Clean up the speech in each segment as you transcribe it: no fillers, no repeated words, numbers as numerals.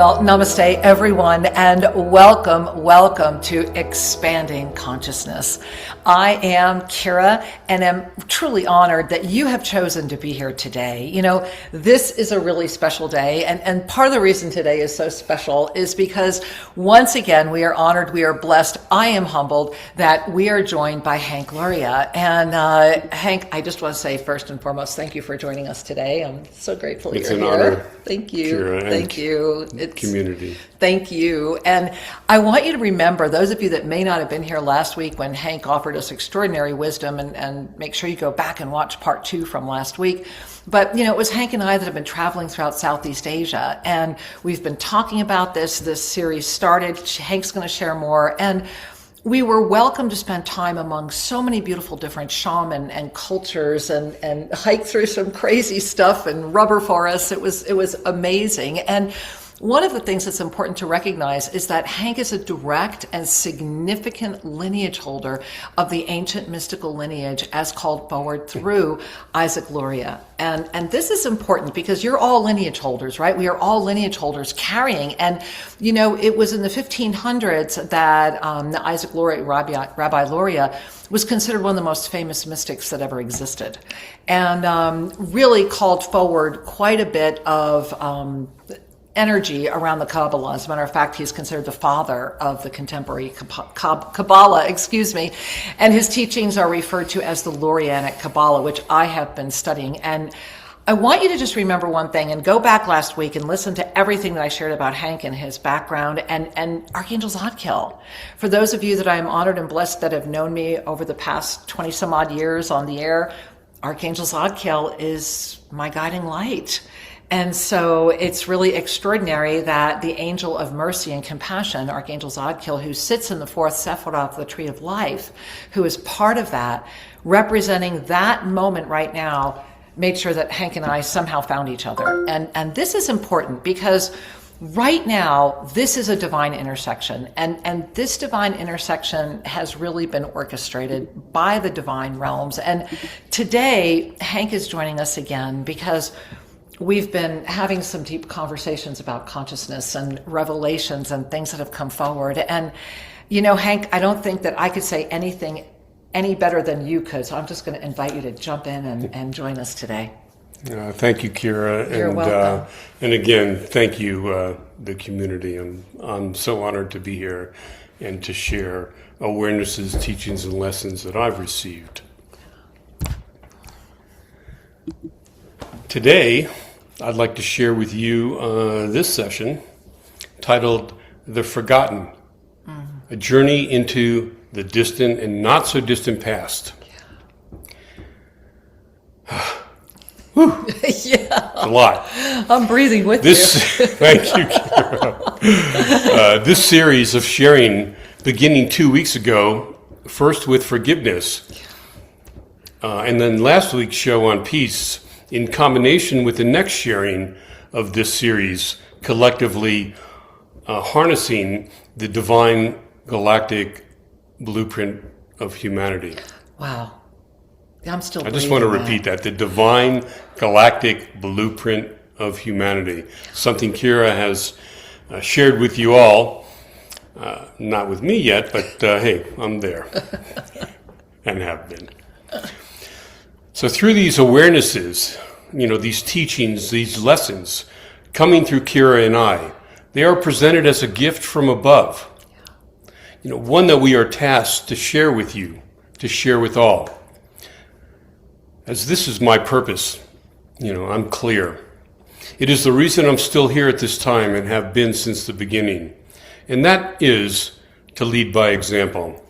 Well, namaste, everyone, and welcome to Expanding Consciousness. I am Kira, and am truly honored that you have chosen to be here today. You know, this is a really special day, and part of the reason today is so special is because once again, we are honored, we are blessed, I am humbled that we are joined by Hank Luria. And Hank, I just want to say first and foremost, thank you for joining us today. I'm so grateful you're here. It's an honor. Thank you. Kira, thank you. Community. Thank you. And I want you to remember, those of you that may not have been here last week when Hank offered us extraordinary wisdom, and make sure you go back and watch part 2 from last week. But, you know, it was Hank and I that have been traveling throughout Southeast Asia, and we've been talking about this. This series started. Hank's going to share more. And we were welcome to spend time among so many beautiful different shaman and cultures and hike through some crazy stuff and rubber forests. It was amazing. And one of the things that's important to recognize is that Hank is a direct and significant lineage holder of the ancient mystical lineage as called forward through Isaac Luria. And this is important because you're all lineage holders, right? We are all lineage holders carrying. And, you know, it was in the 1500s that Isaac Luria, Rabbi Luria, was considered one of the most famous mystics that ever existed, and really called forward quite a bit of energy around the Kabbalah. As a matter of fact, he's considered the father of the contemporary Kabbalah, and his teachings are referred to as the Lurianic Kabbalah, which I have been studying. And I want you to just remember one thing and go back last week and listen to everything that I shared about Hank and his background and Archangel Zadkiel. For those of you that I am honored and blessed that have known me over the past 20 some odd years on the air, Archangel Zadkiel is my guiding light. And so it's really extraordinary that the angel of mercy and compassion, Archangel Zadkiel, who sits in the 4th Sephirah of the Tree of Life, who is part of that, representing that moment right now, made sure that Hank and I somehow found each other. And this is important because right now, this is a divine intersection. And this divine intersection has really been orchestrated by the divine realms. And today, Hank is joining us again because we've been having some deep conversations about consciousness and revelations and things that have come forward. And, you know, Hank, I don't think that I could say anything any better than you could. So I'm just going to invite you to jump in and join us today. Thank you, Kira. You're welcome. And again, thank you, the community. I'm so honored to be here and to share awarenesses, teachings, and lessons that I've received. Today, I'd like to share with you this session titled The Forgotten, a journey into the distant and not so distant past. Whew. Yeah. A lot. I'm breathing with you. Thank you, Kira. This series of sharing beginning 2 weeks ago, first with forgiveness, and then last week's show on peace, in combination with the next sharing of this series, collectively harnessing the divine galactic blueprint of humanity. Wow. I'm still I just want to repeat that. The divine galactic blueprint of humanity. Something Kira has shared with you all. Not with me yet, but hey, I'm there. And have been. So through these awarenesses, you know, these teachings, these lessons, coming through Kira and I, they are presented as a gift from above. You know, one that we are tasked to share with you, to share with all. As this is my purpose, you know, I'm clear. It is the reason I'm still here at this time and have been since the beginning. And that is to lead by example.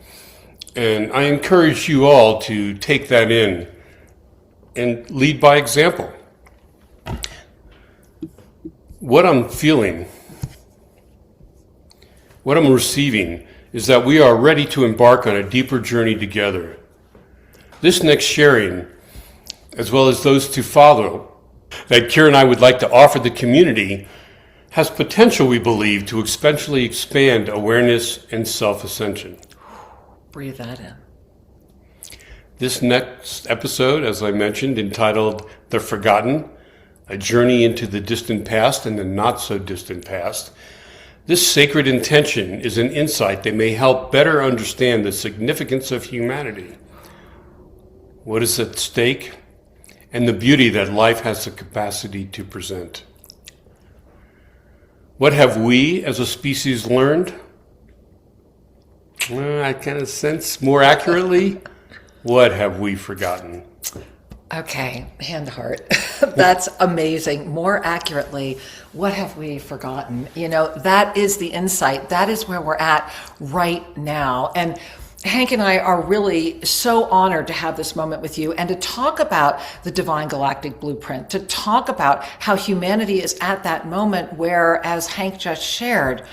And I encourage you all to take that in and lead by example. What I'm feeling, what I'm receiving, is that we are ready to embark on a deeper journey together. This next sharing, as well as those to follow, that Kira and I would like to offer the community, has potential, we believe, to exponentially expand awareness and self-ascension. Breathe that in. This next episode, as I mentioned, entitled The Forgotten, a journey into the distant past and the not so distant past. This sacred intention is an insight that may help better understand the significance of humanity, what is at stake, and the beauty that life has the capacity to present. What have we as a species learned? I kind of sense more accurately, what have we forgotten? Okay, hand to heart. That's amazing. More accurately, what have we forgotten? You know, that is the insight. That is where we're at right now. And Hank and I are really so honored to have this moment with you and to talk about the divine galactic blueprint, to talk about how humanity is at that moment where, as Hank just shared,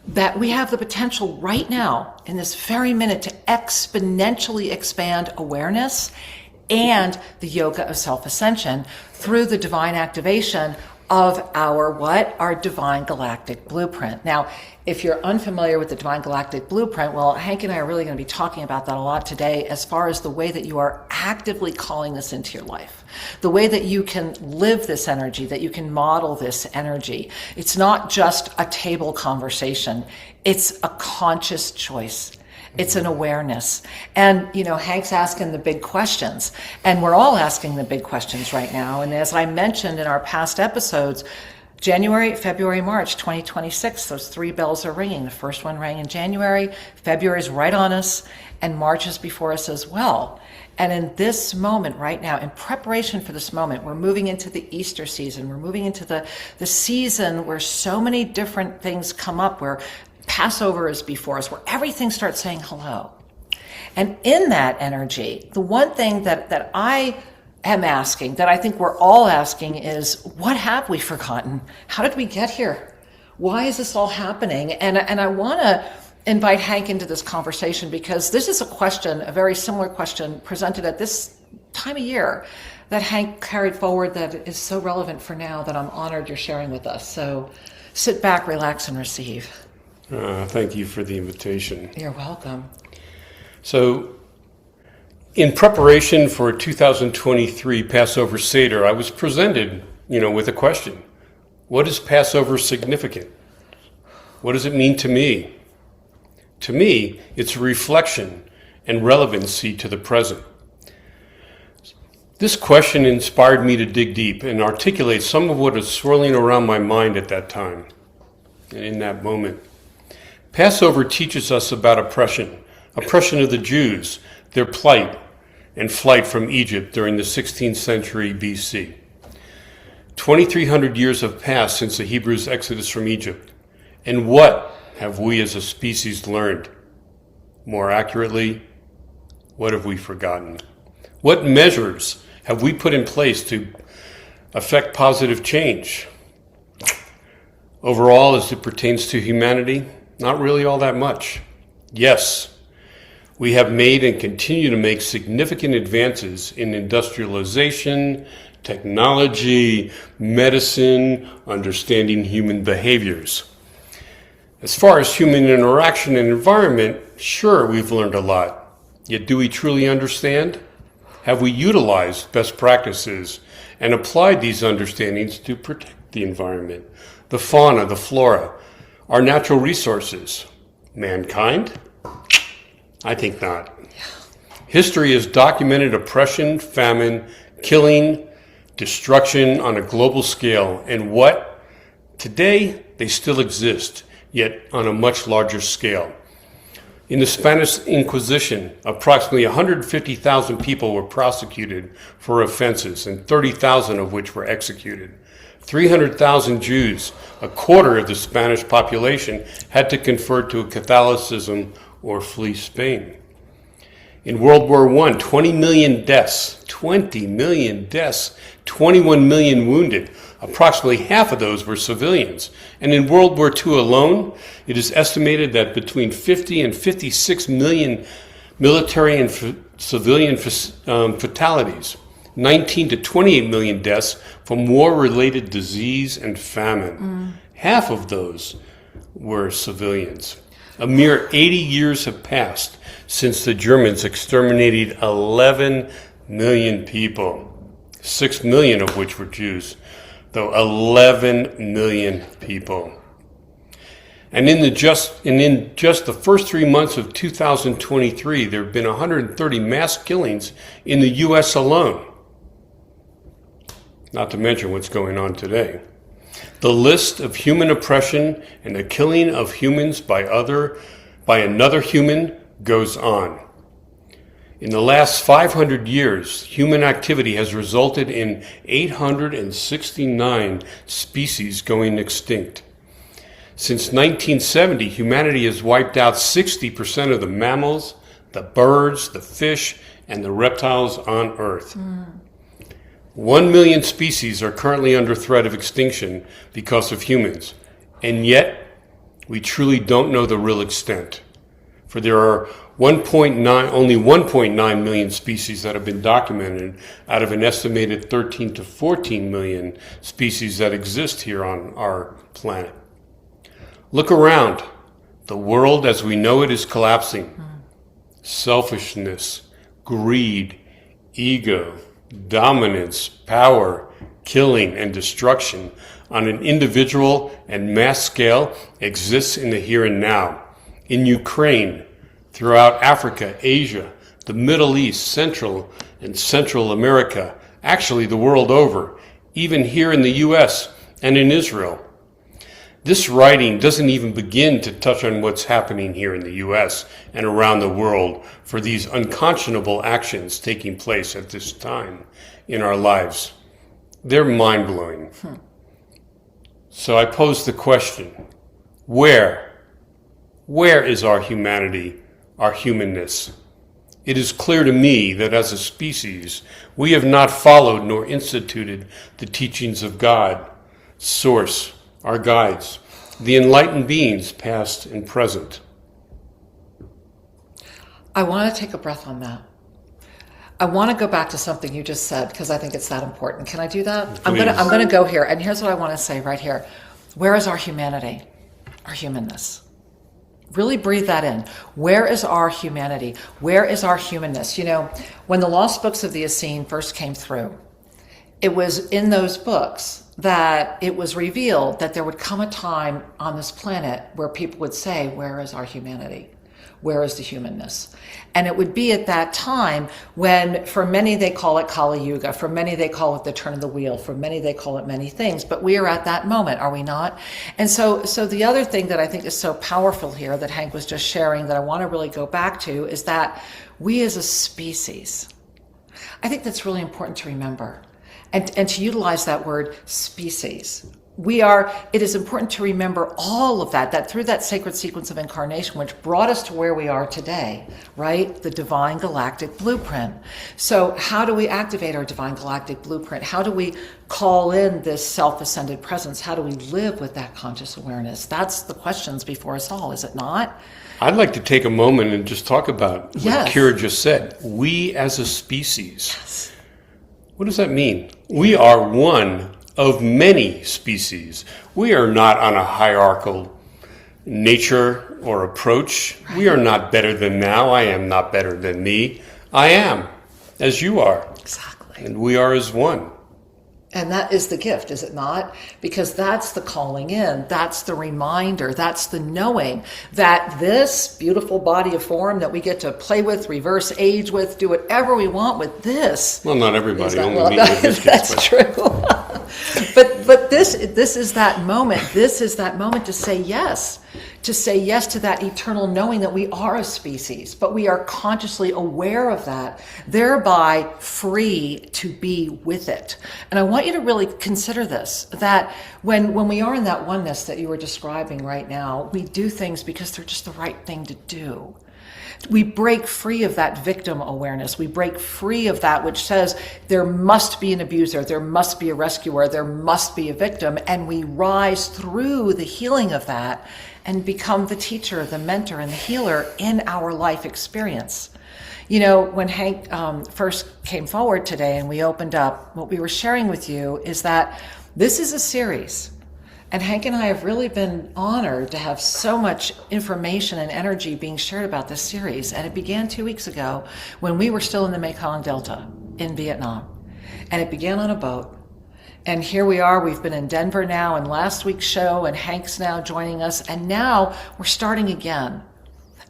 that we have the potential right now in this very minute to exponentially expand awareness and the yoga of self-ascension through the divine activation of our divine galactic blueprint. Now, if you're unfamiliar with the divine galactic blueprint, well, Hank and I are really going to be talking about that a lot today as far as the way that you are actively calling this into your life, the way that you can live this energy, that you can model this energy. It's not just a table conversation. It's a conscious choice. It's an awareness. And, you know, Hank's asking the big questions, and we're all asking the big questions right now. And as I mentioned in our past episodes, January, February, March 2026, those three bells are ringing. The first one rang in January, February is right on us, and March is before us as well. And in this moment right now, in preparation for this moment, we're moving into the Easter season. We're moving into the season where so many different things come up, where Passover is before us, where everything starts saying hello. And in that energy, the one thing that I am asking, that I think we're all asking, is what have we forgotten? How did we get here? Why is this all happening? And I want to invite Hank into this conversation because this is a question, a very similar question presented at this time of year that Hank carried forward that is so relevant for now that I'm honored you're sharing with us. So sit back, relax, and receive. Thank you for the invitation. You're welcome. So, in preparation for 2023 Passover Seder, I was presented, with a question. What is Passover significant? What does it mean to me? To me, it's a reflection and relevancy to the present. This question inspired me to dig deep and articulate some of what is swirling around my mind at that time and in that moment. Passover teaches us about oppression of the Jews, their plight and flight from Egypt during the 16th century BC. 2,300 years have passed since the Hebrews' exodus from Egypt. And what have we as a species learned? More accurately, what have we forgotten? What measures have we put in place to affect positive change? Overall, as it pertains to humanity, not really all that much. Yes, we have made and continue to make significant advances in industrialization, technology, medicine, understanding human behaviors. As far as human interaction and environment, sure, we've learned a lot. Yet do we truly understand? Have we utilized best practices and applied these understandings to protect the environment, the fauna, the flora, our natural resources? Mankind? I think not. History has documented oppression, famine, killing, destruction on a global scale, and what? Today, they still exist, yet on a much larger scale. In the Spanish Inquisition, approximately 150,000 people were prosecuted for offenses, and 30,000 of which were executed. 300,000 Jews, a quarter of the Spanish population, had to convert to Catholicism or flee Spain. In World War I, 20 million deaths, 21 million wounded. Approximately half of those were civilians. And in World War II alone, it is estimated that between 50 and 56 million military and civilian fatalities, 19 to 28 million deaths from war-related disease and famine. Half of those were civilians. A mere 80 years have passed since the Germans exterminated 11 million people, 6 million of which were Jews. though 11 million people. And in just the first 3 months of 2023, there have been 130 mass killings in the U.S. alone. Not to mention what's going on today. The list of human oppression and the killing of humans by another human goes on. In the last 500 years, human activity has resulted in 869 species going extinct. Since 1970, humanity has wiped out 60% of the mammals, the birds, the fish, and the reptiles on Earth. 1 million species are currently under threat of extinction because of humans, and yet we truly don't know the real extent. For there are only 1.9 million species that have been documented out of an estimated 13 to 14 million species that exist here on our planet. Look around. The world as we know it is collapsing. Selfishness, greed, ego, dominance, power, killing, and destruction on an individual and mass scale exists in the here and now. In Ukraine, throughout Africa, Asia, the Middle East, Central and Central America, actually the world over, even here in the U.S. and in Israel. This writing doesn't even begin to touch on what's happening here in the U.S. and around the world for these unconscionable actions taking place at this time in our lives. They're mind-blowing. So I pose the question, where is our humanity, our humanness? It is clear to me that as a species, we have not followed nor instituted the teachings of God, Source, our guides, the enlightened beings, past and present. I want to take a breath on that. I want to go back to something you just said because I think it's that important. Can I do that? Please. I'm going to go here, and here's what I want to say right here. Where is our humanity, our humanness? Really breathe that in. Where is our humanity? Where is our humanness? You know, when the lost books of the Essene first came through, it was in those books that it was revealed that there would come a time on this planet where people would say, where is our humanity? Where is the humanness? And it would be at that time when, for many, they call it Kali Yuga. For many, they call it the turn of the wheel. For many, they call it many things. But we are at that moment, are we not? And so the other thing that I think is so powerful here that Hank was just sharing that I want to really go back to is that we as a species, I think that's really important to remember. And to utilize that word species. It is important to remember all of that through that sacred sequence of incarnation, which brought us to where we are today, right? The divine galactic blueprint. So how do we activate our divine galactic blueprint? How do we call in this self-ascended presence? How do we live with that conscious awareness? That's the questions before us all, is it not? I'd like to take a moment and just talk about what Yes. Kira just said. We as a species. Yes. What does that mean? We are one of many species. We are not on a hierarchical nature or approach. Right. We are not better than thou. I am not better than thee. I am as you are. Exactly. And we are as one. And that is the gift, is it not? Because that's the calling in, that's the reminder, that's the knowing that this beautiful body of form that we get to play with, reverse age with, do whatever we want with this. Well, not everybody, only well, me with biscuits. That's true. but this is that moment. This is that moment to say yes to that eternal knowing that we are a species, but we are consciously aware of that, thereby free to be with it. And I want you to really consider this, that when we are in that oneness that you were describing right now, we do things because they're just the right thing to do. We break free of that victim awareness. We break free of that which says there must be an abuser, there must be a rescuer, there must be a victim, and we rise through the healing of that and become the teacher, the mentor, and the healer in our life experience. You know, when Hank first came forward today and we opened up, what we were sharing with you is that this is a series. And Hank and I have really been honored to have so much information and energy being shared about this series. And it began 2 weeks ago when we were still in the Mekong Delta in Vietnam. And it began on a boat. And here we are, we've been in Denver now in last week's show, and Hank's now joining us, and now we're starting again.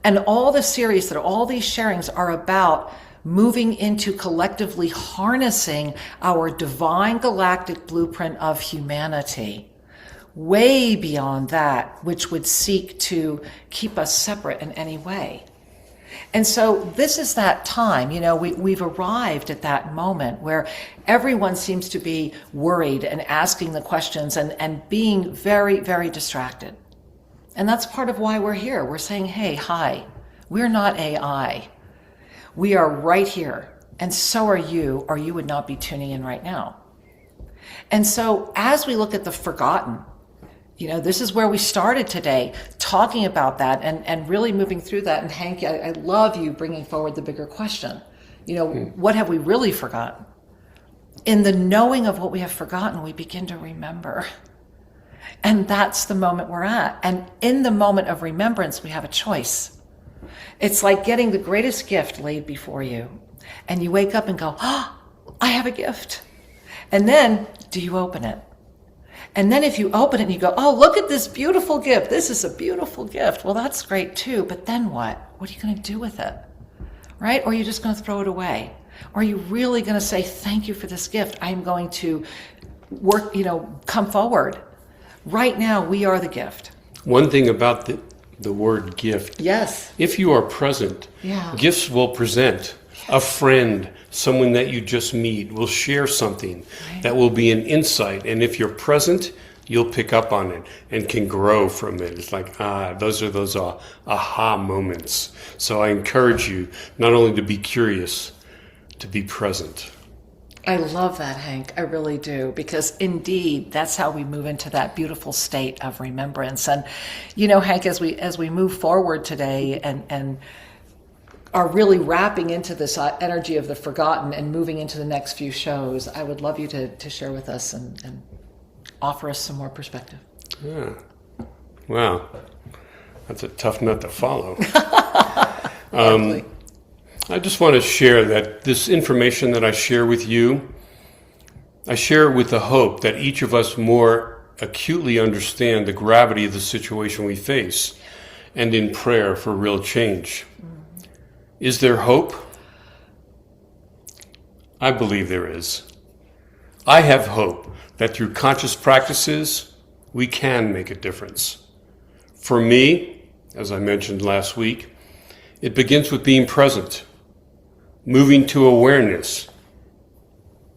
And all the series that all these sharings are about moving into collectively harnessing our divine galactic blueprint of humanity, way beyond that which would seek to keep us separate in any way. And so this is that time, we've arrived at that moment where everyone seems to be worried and asking the questions and being very, very distracted. And that's part of why we're here. We're saying, hey, hi, we're not AI. We are right here. And so are you, or you would not be tuning in right now. And so as we look at the forgotten, this is where we started today, talking about that and really moving through that. And Hank, I love you bringing forward the bigger question. What have we really forgotten? In the knowing of what we have forgotten, we begin to remember. And that's the moment we're at. And in the moment of remembrance, we have a choice. It's like getting the greatest gift laid before you. And you wake up and go, oh, I have a gift. And then, do you open it? And then if you open it and you go, oh, look at this beautiful gift. This is a beautiful gift. Well, that's great too. But then what? What are you going to do with it? Right? Or are you just going to throw it away? Or are you really going to say, thank you for this gift? I'm going to work, come forward. Right now, we are the gift. One thing about the word gift. Yes. If you are present, gifts will present. A friend, someone that you just meet, will share something that will be an insight. And if you're present, you'll pick up on it and can grow from it. It's like, those are those aha moments. So I encourage you not only to be curious, to be present. I love that, Hank. I really do, because indeed, that's how we move into that beautiful state of remembrance. And, Hank, as we move forward today and are really wrapping into this energy of the forgotten and moving into the next few shows, I would love you to share with us and offer us some more perspective. Yeah. Wow. That's a tough nut to follow. I just want to share that this information that I share with you, I share it with the hope that each of us more acutely understand the gravity of the situation we face, and in prayer for real change. Is there hope? I believe there is. I have hope that through conscious practices, we can make a difference. For me, as I mentioned last week, it begins with being present, moving to awareness,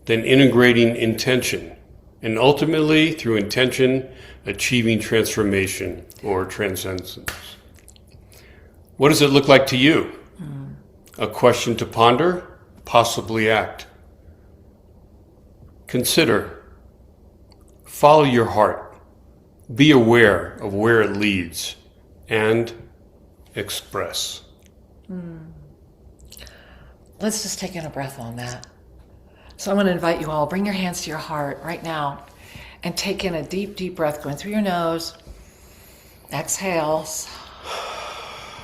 then integrating intention, and ultimately, through intention, achieving transformation or transcendence. What does it look like to you? A question to ponder, possibly act. Consider. Follow your heart. Be aware of where it leads, and express. Let's just take in a breath on that. So I'm going to invite you all, bring your hands to your heart right now and take in a deep, deep breath going through your nose. Exhales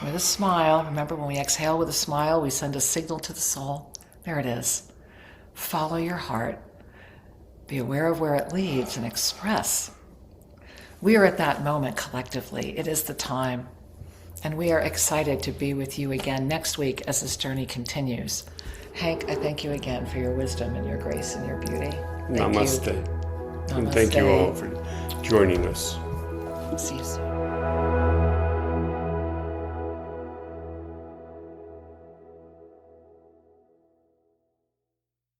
with a smile. Remember, when we exhale with a smile, we send a signal to the soul. There it is. Follow your heart. Be aware of where it leads and express. We are at that moment collectively. It is the time. And we are excited to be with you again next week as this journey continues. Hank, I thank you again for your wisdom and your grace and your beauty. Namaste. And thank you all for joining us. See you soon.